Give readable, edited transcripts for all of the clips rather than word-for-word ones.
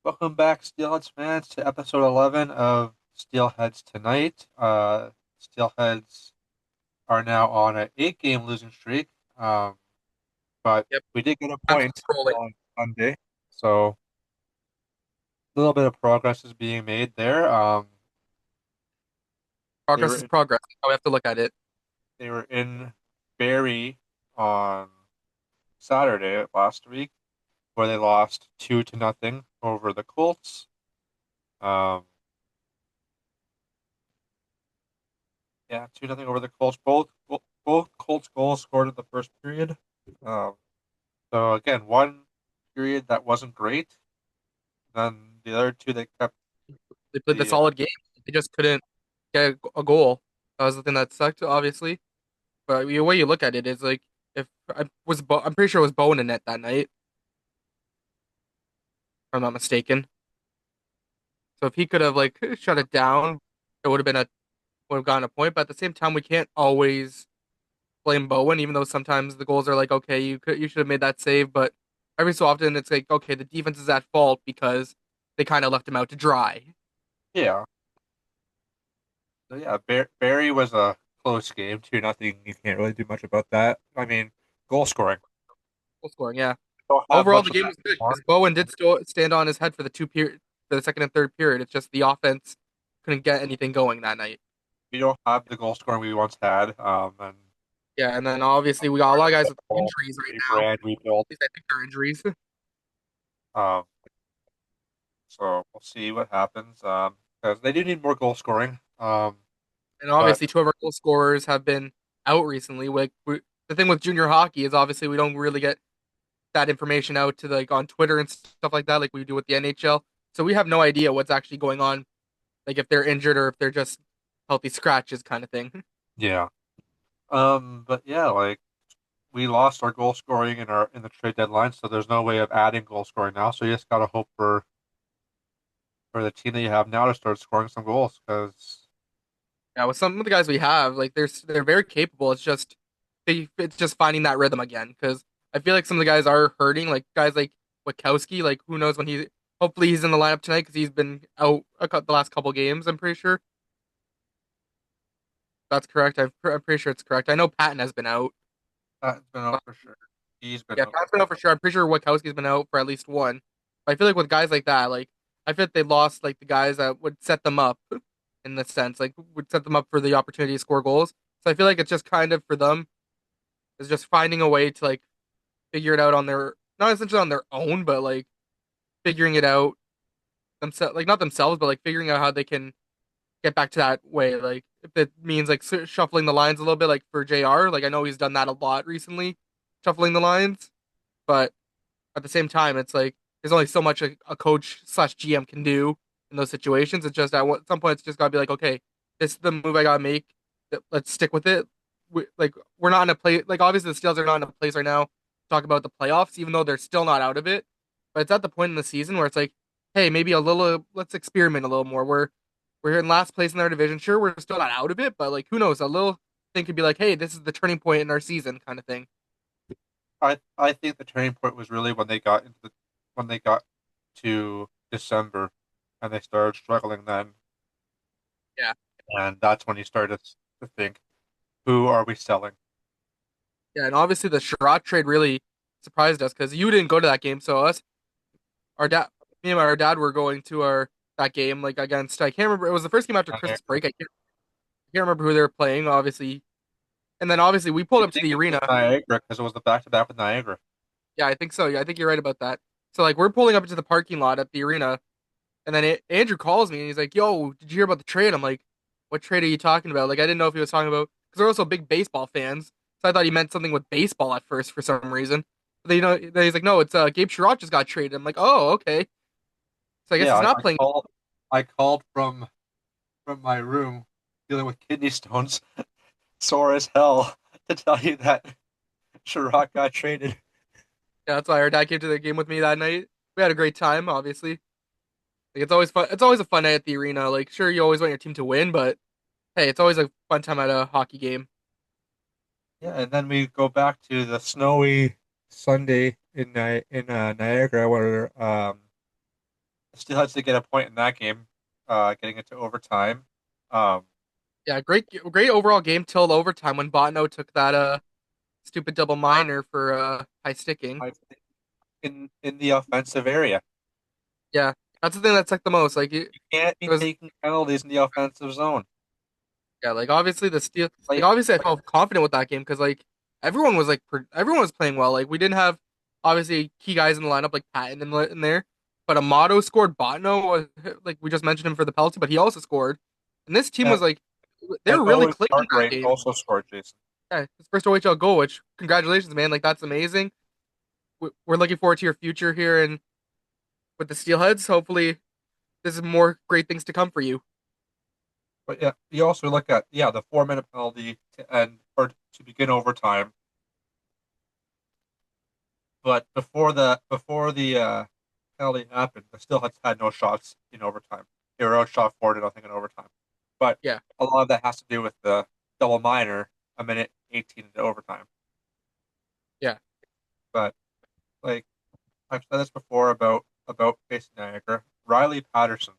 Welcome back, Steelheads fans, to episode 11 of Steelheads Tonight. Steelheads are now on an eight-game losing streak, but Yep, we did get a I'm point scrolling. on Sunday, so a little bit of progress is being made there. They Progress were is in, progress. How we have to look at it. they were in Barrie on Saturday last week, where they lost 2-0 over the Colts. Um, Yeah, 2-0 over the Colts. Both Colts goals scored in the first period. Um, so again, one period that wasn't great. Then the other two they kept They played the the solid game. They just couldn't get a goal. That was the thing that sucked, obviously. But the way you look at it is like if I'm pretty sure it was Bowen in net that night, if I'm not mistaken. So if he could have like shut it down, it would have gotten a point. But at the same time, we can't always blame Bowen, even though sometimes the goals are like, okay, you should have made that save, but every so often it's like, okay, the defense is at fault because they kind of left him out to dry. yeah. So yeah, Barry was a close game, 2-0. You can't really do much about that. I mean, goal scoring. Goal scoring, yeah. Don't have Overall, much the of game that was good anymore. because Bowen did still stand on his head for the second and third period. It's just the offense couldn't get anything going that night. We don't have the goal scoring we once had. And Yeah, and then obviously we got a we're lot in of guys the with whole injuries right now. At rebrand rebuild. least I think they're injuries. Um, so we'll see what happens. Because they do need more goal scoring. And But obviously two of our goal scorers have been out recently. The thing with junior hockey is obviously we don't really get that information out to like on Twitter and stuff like that, like we do with the NHL. So we have no idea what's actually going on, like if they're injured or if they're just healthy scratches kind of thing. yeah. But yeah, like we lost our goal scoring in the trade deadline, so there's no way of adding goal scoring now. So you just gotta hope for the team that you have now to start scoring some goals. Because Yeah, with some of the guys we have, like they're very capable. It's just finding that rhythm again because I feel like some of the guys are hurting. Like guys like Witkowski, like who knows when he hopefully he's in the lineup tonight because he's been out the last couple games. I'm pretty sure that's correct. I'm pretty sure it's correct. I know Patton has been out. that's been out for sure. He's been Yeah, out. Pat's been out for sure. I'm pretty sure Witkowski's been out for at least one. But I feel like with guys like that, like I feel like they lost like the guys that would set them up in the sense, like would set them up for the opportunity to score goals. So I feel like it's just kind of for them is just finding a way to like figure it out on their not essentially on their own, but like figuring it out themselves, like not themselves, but like figuring out how they can get back to that way. Like if it means like shuffling the lines a little bit, like for JR, like I know he's done that a lot recently, shuffling the lines, but at the same time, it's like there's only so much a coach slash GM can do in those situations. It's just at some point, it's just gotta be like, okay, this is the move I gotta make. Let's stick with it. We're not in a place like obviously the Steelers are not in a place right now to talk about the playoffs, even though they're still not out of it. But it's at the point in the season where it's like, hey, maybe a little let's experiment a little more. We're in last place in our division. Sure, we're still not out of it, but like who knows? A little thing could be like, hey, this is the turning point in our season, kind of thing. I think the turning point was really when they got to December and they started struggling then, Yeah. and that's when you started to think, who are we selling? Yeah, and obviously the Sherrod trade really surprised us because you didn't go to that game. So our dad, me and our dad were going to our that game like against I can't remember. It was the first game after Christmas Niagara. break. I can't remember who they were playing. Obviously, and then obviously we pulled I up to think the it was arena. Niagara because it was the back-to-back with Niagara. Yeah, I think so. Yeah, I think you're right about that. So like we're pulling up into the parking lot at the arena, and then Andrew calls me and he's like, "Yo, did you hear about the trade?" I'm like, "What trade are you talking about?" Like I didn't know if he was talking about because they're also big baseball fans, so I thought he meant something with baseball at first for some reason. But then he's like, "No, it's Gabe Sherratt just got traded." I'm like, "Oh, okay." So I guess Yeah, he's not playing. I called from my room dealing with kidney stones, sore as hell, to tell you that Sherrod got traded. Yeah, that's why our dad came to the game with me that night. We had a great time, obviously. Like it's always fun. It's always a fun night at the arena. Like sure, you always want your team to win, but hey, it's always a fun time at a hockey game. Yeah, and then we go back to the snowy Sunday in Niagara where the Steelheads did get a point in that game, getting it to overtime. Um, Yeah, great overall game till overtime when Botno took that stupid double minor for high sticking. I think in the offensive area, Yeah, that's the thing that sucked the most. Like you can't it be was taking penalties in the offensive zone. yeah, like obviously the steel like Like, obviously I felt confident with that game because like everyone was playing well. Like we didn't have obviously key guys in the lineup like Patton in there, but Amato scored. Botno was like we just mentioned him for the penalty, but he also scored. And this team and, was like they and were really Owen clicking that Cartwright game. also scored, Jason. Yeah, his first OHL goal, which congratulations, man! Like that's amazing. We're looking forward to your future here and with the Steelheads. Hopefully, this is more great things to come for you. But yeah, you also look at the 4 minute penalty to end or to begin overtime. But before the penalty happened, the Steelheads had no shots in overtime. They were outshot 4-0 in overtime. But Yeah, a lot of that has to do with the double minor a minute 18 into overtime. yeah, But like I've said this before about facing Niagara, Riley Patterson,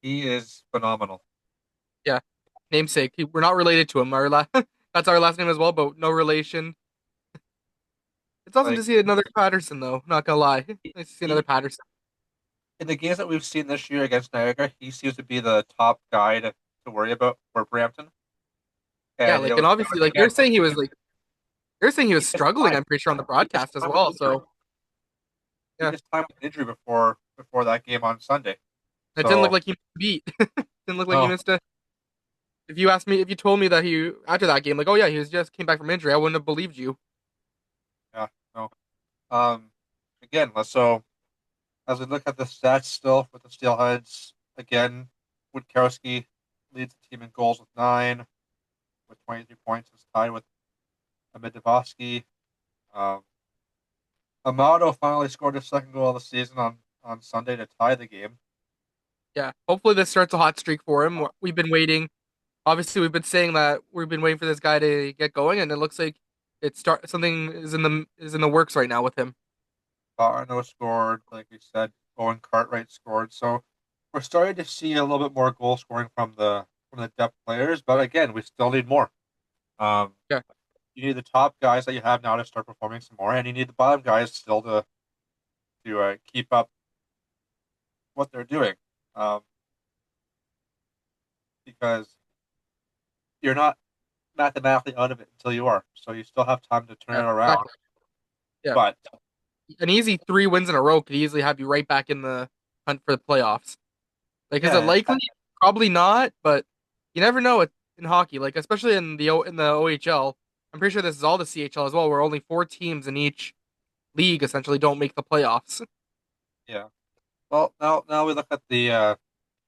he is phenomenal. yeah. Namesake. We're not related to him. That's our last name as well, but no relation. It's awesome to Like see another Patterson, though. Not gonna lie, nice to see another he Patterson. in the games that we've seen this year against Niagara, he seems to be the top guy to worry about for Brampton. Yeah, And like and obviously, like again, they're saying he was he missed struggling. time. I'm pretty sure on the He missed broadcast as time with well. injury. So He yeah, missed time with injury before that game on Sunday. it didn't look So like he beat. Didn't look like he no, missed a. If you told me that he after that game, like, oh yeah, he was just came back from injury, I wouldn't have believed you. yeah, no. Um, again, so as we look at the stats still with the Steelheads, again, Wodkowski leads the team in goals with 9, with 23 points, is tied with Amit Devosky. Um, Amato finally scored his second goal of the season on Sunday to tie the game. Yeah, hopefully this starts a hot streak for him. We've been waiting. Obviously, we've been saying that we've been waiting for this guy to get going, and it looks like it start something is in the works right now with him. Arno scored, like we said. Owen Cartwright scored. So we're starting to see a little bit more goal scoring from the depth players, but again, we still need more. Um, Yeah, you need the top guys that you have now to start performing some more, and you need the bottom guys still to keep up what they're doing. Um, because you're not mathematically out of it until you are. So you still have time to turn yeah, it around. exactly. Yeah, But an easy 3 wins in a row could easily have you right back in the hunt for the playoffs. Like, is it yeah, likely? Probably not, but you never know in hockey. Like, especially in the OHL. I'm pretty sure this is all the CHL as well, where only 4 teams in each league essentially don't make the playoffs. yeah. Well, now we look at the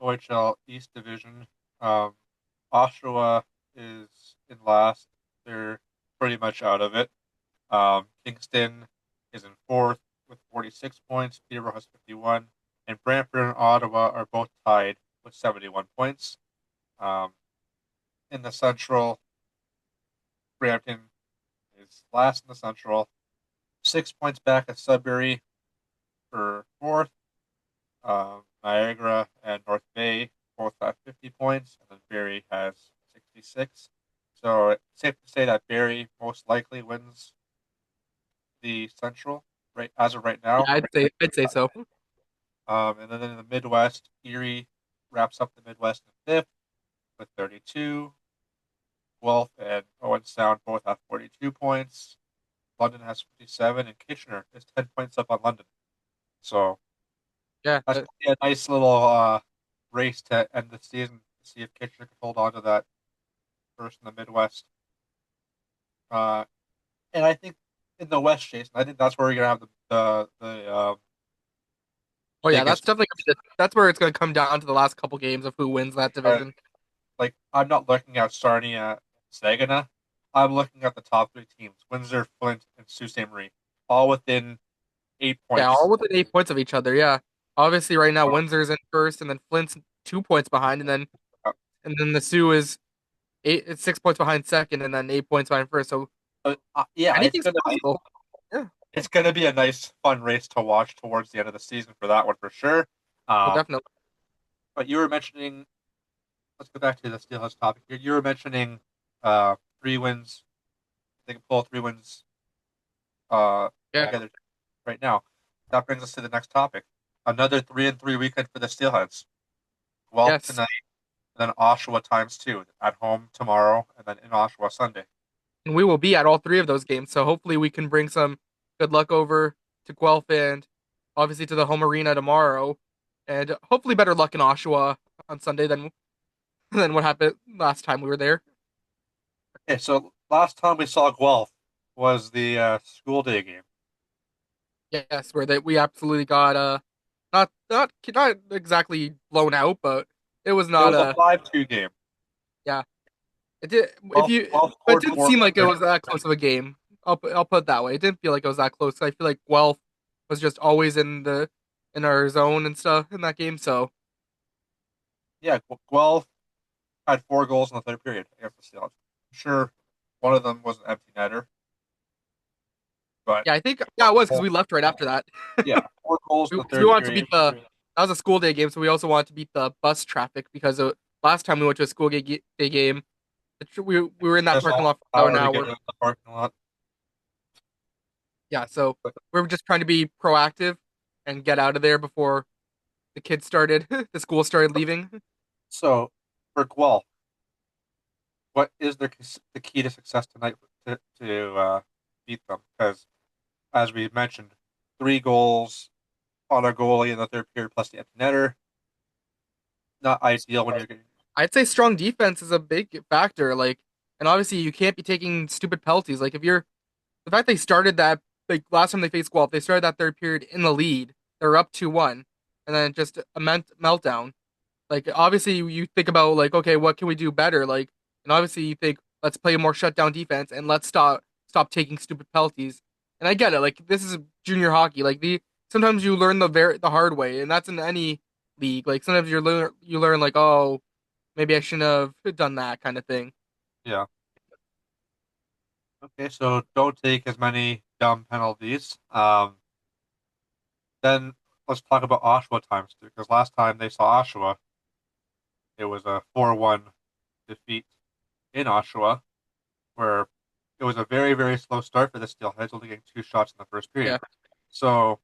OHL East Division. Um, Oshawa is in last. They're pretty much out of it. Kingston is in fourth with 46 points. Peterborough has 51. And Brantford and Ottawa are both tied with 71 points. Um, in the Central, Brampton is last in the Central. 6 points back at Sudbury for fourth. Niagara and North Bay both have 50 points, and then Barrie has 66. So it's safe to say that Barrie most likely wins the Central right as of right Yeah, now. I'd say so. And then in the Midwest, Erie wraps up the Midwest in fifth with 32. Guelph and Owen Sound both have 42 points. London has 57, and Kitchener is 10 points up on London. So Yeah, that should be a nice little race to end the season to see if Kitchener can hold on to that first in the Midwest. Uh, and I think in the West, Jason, I think that's where you're gonna have the oh yeah, that's biggest. definitely that's where it's gonna come down to the last couple games of who wins that Uh, division. like I'm not looking at Sarnia, Saginaw. I'm looking at the top three teams: Windsor, Flint, and Sault Ste. Marie, all within eight Yeah, all points. within 8 points of each other. Yeah, obviously right now Windsor's in first, and then Flint's 2 points behind, Uh, and then the Sioux is it's 6 points behind second, and then 8 points behind first. So yeah, it's anything's gonna be possible. Yeah, it's going to be a nice, fun race to watch towards the end of the season for that one for sure. So Um, definitely. but you were mentioning, let's go back to the Steelheads topic here. You were mentioning 3 wins. They can pull 3 wins Yeah. together right now. That brings us to the next topic. Another 3-3 weekend for the Steelheads. Guelph Yes. tonight, and then Oshawa times two at home tomorrow, and then in Oshawa Sunday. And we will be at all three of those games. So hopefully we can bring some good luck over to Guelph and obviously to the home arena tomorrow. And hopefully better luck in Oshawa on Sunday than what happened last time we were there. Okay, so last time we saw Guelph was the school day game. Yes, where that we absolutely got not exactly blown out, but it was It not was a a 5-2 game. yeah. It did if Guelph, you Guelph but it scored didn't more seem like it than was that close of a game. I'll put it that way. It didn't feel like it was that close. I feel like Guelph was just always in our zone and stuff in that game. So yeah. Guelph had 4 goals in the third period against the Steelers. I'm sure one of them was an empty netter, but yeah, I think four yeah it was because goals, we left right after that. yeah, 4 goals in the Because we third wanted to period. beat the that was a school day game, so we also wanted to beat the bus traffic because last time we went to a day game, we were in that Just parking almost lot for an about an hour to get hour. out of the parking lot. Yeah, so we were just trying to be proactive and get out of there before the kids started, the school started leaving. So for Guelph, what is the key to success tonight to beat them? Because as we mentioned, 3 goals on a goalie in the third period plus the empty netter. Not ideal when you're getting. I'd say strong defense is a big factor. Like, and obviously you can't be taking stupid penalties. Like, if you're the fact they started that like last time they faced Guelph, they started that third period in the lead. They're up 2-1, and then just a meltdown. Like, obviously you think about like, okay, what can we do better? Like, and obviously you think let's play a more shutdown defense and let's stop taking stupid penalties. And I get it. Like, this is junior hockey. Like the sometimes you learn the hard way, and that's in any league. Like sometimes you learn like, oh, maybe I shouldn't have done that kind of thing. Yeah. Okay, so don't take as many dumb penalties. Then let's talk about Oshawa times two, because last time they saw Oshawa, it was a 4-1 defeat in Oshawa, where it was a very, very slow start for the Steelheads, only getting 2 shots in the first period. Yeah. So,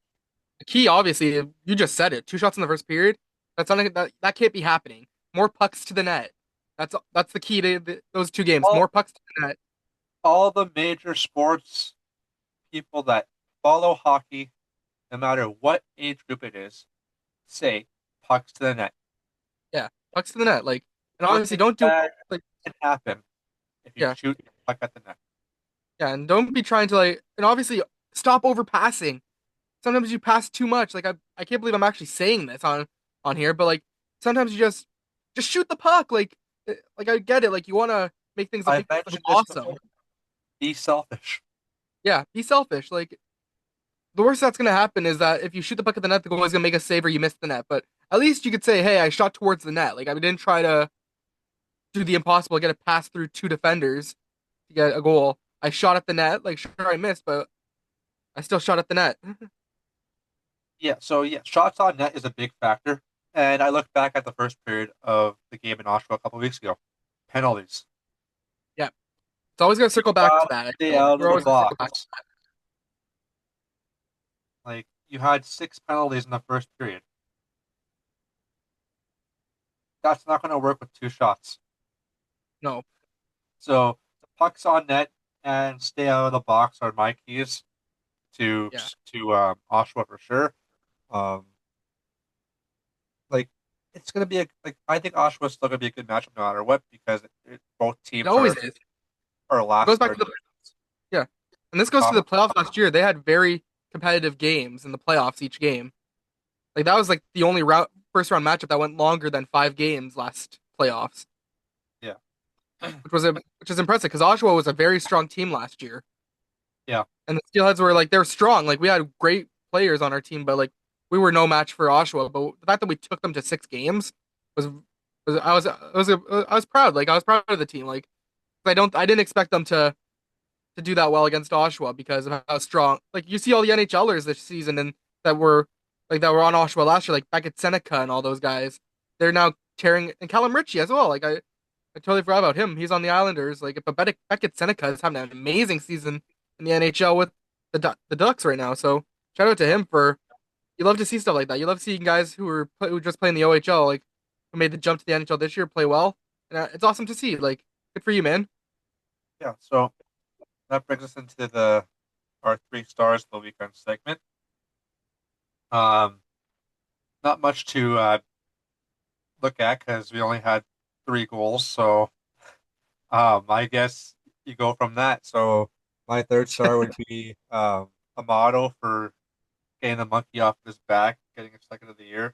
The key, obviously, you just said it. Two shots in the first period. That's not that can't be happening. More pucks to the net. That's the key to those two games. all More pucks to the net. all the major sports people that follow hockey, no matter what age group it is, say pucks to the net. Yeah, pucks to the net. Like, and obviously, Nothing don't do bad like can happen if you yeah, shoot a puck at the net. yeah, and don't be trying to like, and obviously, stop overpassing. Sometimes you pass too much. Like I can't believe I'm actually saying this on here, but like sometimes you just shoot the puck. Like I get it. Like you want to make things I've look mentioned this awesome. before. Be selfish. Yeah, be selfish. Like the worst that's gonna happen is that if you shoot the puck at the net, the goalie's gonna make a save or you miss the net. But at least you could say, "Hey, I shot towards the net. Like I didn't try to do the impossible, get a pass through two defenders to get a goal. I shot at the net. Like sure, I missed, but I still shot at the net." Yeah, so yeah, shots on net is a big factor. And I look back at the first period of the game in Oshawa a couple weeks ago. Penalties. Yeah, it's always gonna You circle back to gotta that. I stay feel like out we're of the always gonna circle back. box. Like you had 6 penalties in the first period. That's not going to work with 2 shots. No, So the pucks on net and stay out of the box are my keys to yeah, Oshawa for sure. Um, like it's gonna be I think Oshawa's still gonna be a good matchup no matter what because both it teams always is. are It goes last in back their to the divisions. yeah, and this goes to Uh, the playoffs last year. They had very competitive games in the playoffs each game. Like that was like the only first round matchup that went longer than 5 games last playoffs, yeah, which is impressive because Oshawa was a very strong team last year, yeah, and the Steelheads were like they're strong. Like we had great players on our team, but like we were no match for Oshawa. But the fact that we took them to 6 games was I was proud. Like I was proud of the team. Like I didn't expect them to do that well against Oshawa because of how strong. Like you see all the NHLers this season and that were on Oshawa last year, like back at Seneca and all those guys. They're now tearing and Callum Ritchie as well. I totally forgot about him. He's on the Islanders. Like if Beckett Seneca is having an amazing season in the NHL with the Ducks right now. So shout out to him for you love to see stuff like that. You love seeing guys who just playing the OHL, like who made the jump to the NHL this year, play well, and it's awesome to see. Like, good for you, man. Yeah, so that brings us into the our three stars of the weekend segment. Um, Not much to look at because we only had three goals. So I guess you go from that. So my third star would be Amato for getting the monkey off his back, getting his second of the year.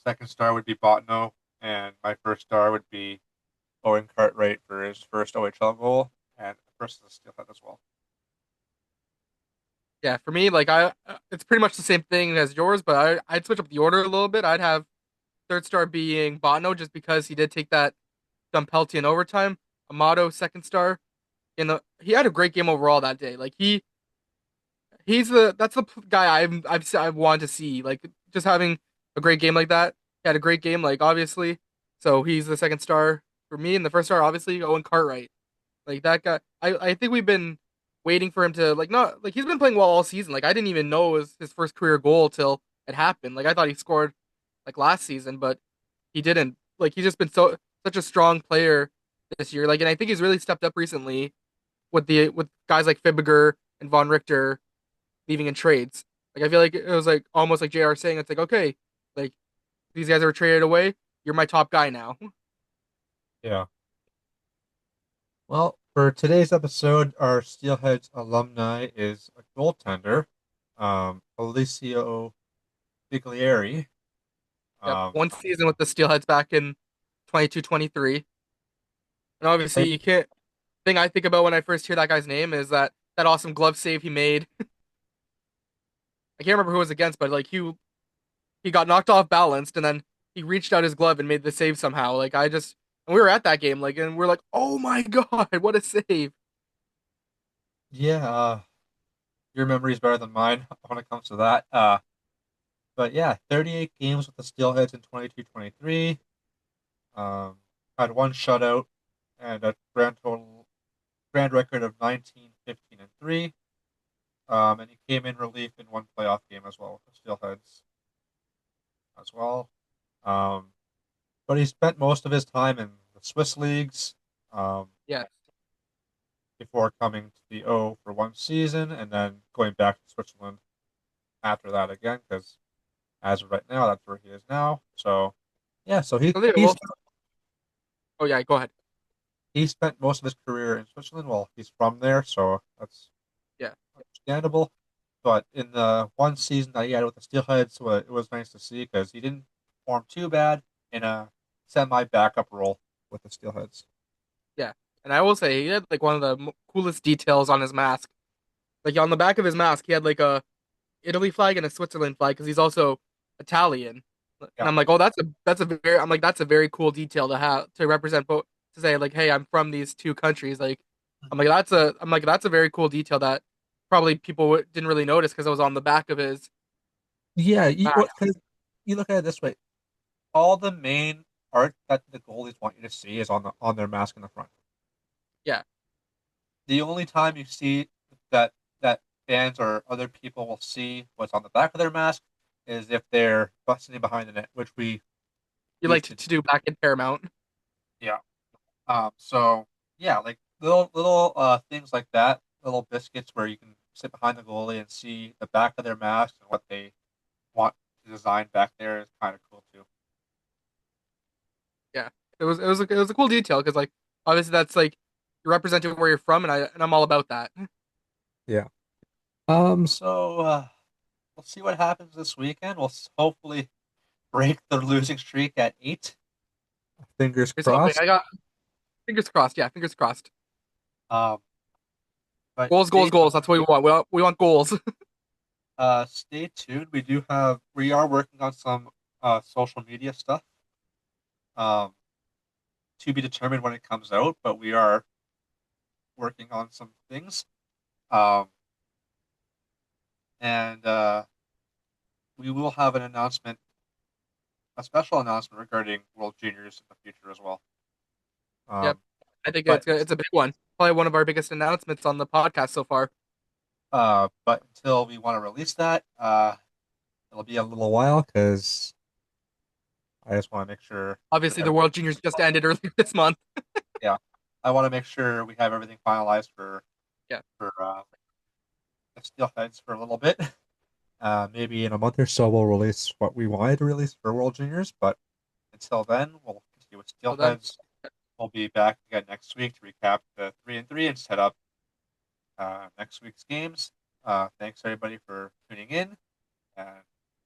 Second star would be Botno, and my first star would be Owen Cartwright for his first OHL goal, and first as a steelhead as well. Yeah, for me, it's pretty much the same thing as yours, but I'd switch up the order a little bit. I'd have third star being Bono just because he did take that dump penalty in overtime. Amato second star. He had a great game overall that day. He's the that's the guy I've wanted to see. Like just having a great game like that. He had a great game, like obviously. So he's the second star for me, and the first star obviously Owen Cartwright. Like that guy, I think we've been waiting for him to like not like he's been playing well all season. Like I didn't even know it was his first career goal till it happened. Like I thought he scored like last season, but he didn't. Like he's just been such a strong player this year. Like and I think he's really stepped up recently with guys like Fibbeger and Von Richter leaving in trades. Like I feel like it was like almost like JR saying it's like okay, like these guys are traded away. You're my top guy now. Yeah. Well, for today's episode, our Steelheads alumni is a goaltender, Alicio Biglieri. Yep, Um, one season with the Steelheads back in 22-23. And obviously, played, you can't. Thing I think about when I first hear that guy's name is that awesome glove save he made. I can't remember who it was against, but like he got knocked off balanced, and then he reached out his glove and made the save somehow. And we were at that game, like, and we're like, oh my god, what a save! yeah, your memory is better than mine when it comes to that. But yeah, 38 games with the Steelheads in 22-23. Um, had one shutout and a grand record of 19, 15, and 3. And he came in relief in one playoff game as well with the Steelheads as well. Um, but he spent most of his time in the Swiss leagues um, Yeah, before coming to the O for one season and then going back to Switzerland after that again because as of right now, that's where he is now. So yeah, so he so yeah, he's well, oh yeah, go ahead. he spent most of his career in Switzerland. Well, he's from there, so that's Yeah, understandable. But in the one season that he had with the Steelheads, it was nice to see because he didn't perform too bad in a semi backup role with the Steelheads. yeah, and I will say he had like one of the coolest details on his mask. Like on the back of his mask, he had like a Italy flag and a Switzerland flag because he's also Italian. And Yeah. I'm like, oh, that's a very cool detail to have to represent both to say like, hey, I'm from these two countries. I'm like that's a very cool detail that probably people didn't really notice because it was on the back of his Yeah, mask. because you look at it this way: all the main art that the goalies want you to see is on their mask in the front. Yeah, The only time you see that that fans or other people will see what's on the back of their mask is if they're busting in behind the net, which we you like used to do. to do back in Paramount. Yeah. So yeah, like little things like that, little biscuits where you can sit behind the goalie and see the back of their mask and what they want to design back there is kind of cool too. Yeah, it was a cool detail because like obviously that's like you're representing where you're from, and I'm all about that. Yeah. So we'll see what happens this weekend. We'll hopefully break the losing streak at 8. Fingers Here's hoping. crossed. I got fingers crossed. Yeah, fingers crossed. Um, but Goals, goals, goals. That's what we want. We want goals. stay tuned. We are working on some social media stuff. Um, to be determined when it comes out, but we are working on some things. Um, and we will have an announcement, a special announcement regarding World Juniors in the future as well. Yep. Um, I think but it's a big one. Probably one of our biggest announcements on the podcast so far. but until we want to release that, it'll be a little while because I just want to make sure that Obviously, the everything. World Juniors just ended earlier this month. Yeah, I want to make sure we have everything finalized for Yeah. for the Steelheads for a little bit. Maybe in a month or so, we'll release what we wanted to release for World Juniors. But until then, we'll continue with So then, Steelheads. We'll be back again next week to recap the 3-3 and set up next week's games. Thanks everybody for tuning in, and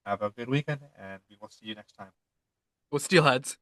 have a good weekend. And we will see you next time. with Steelheads.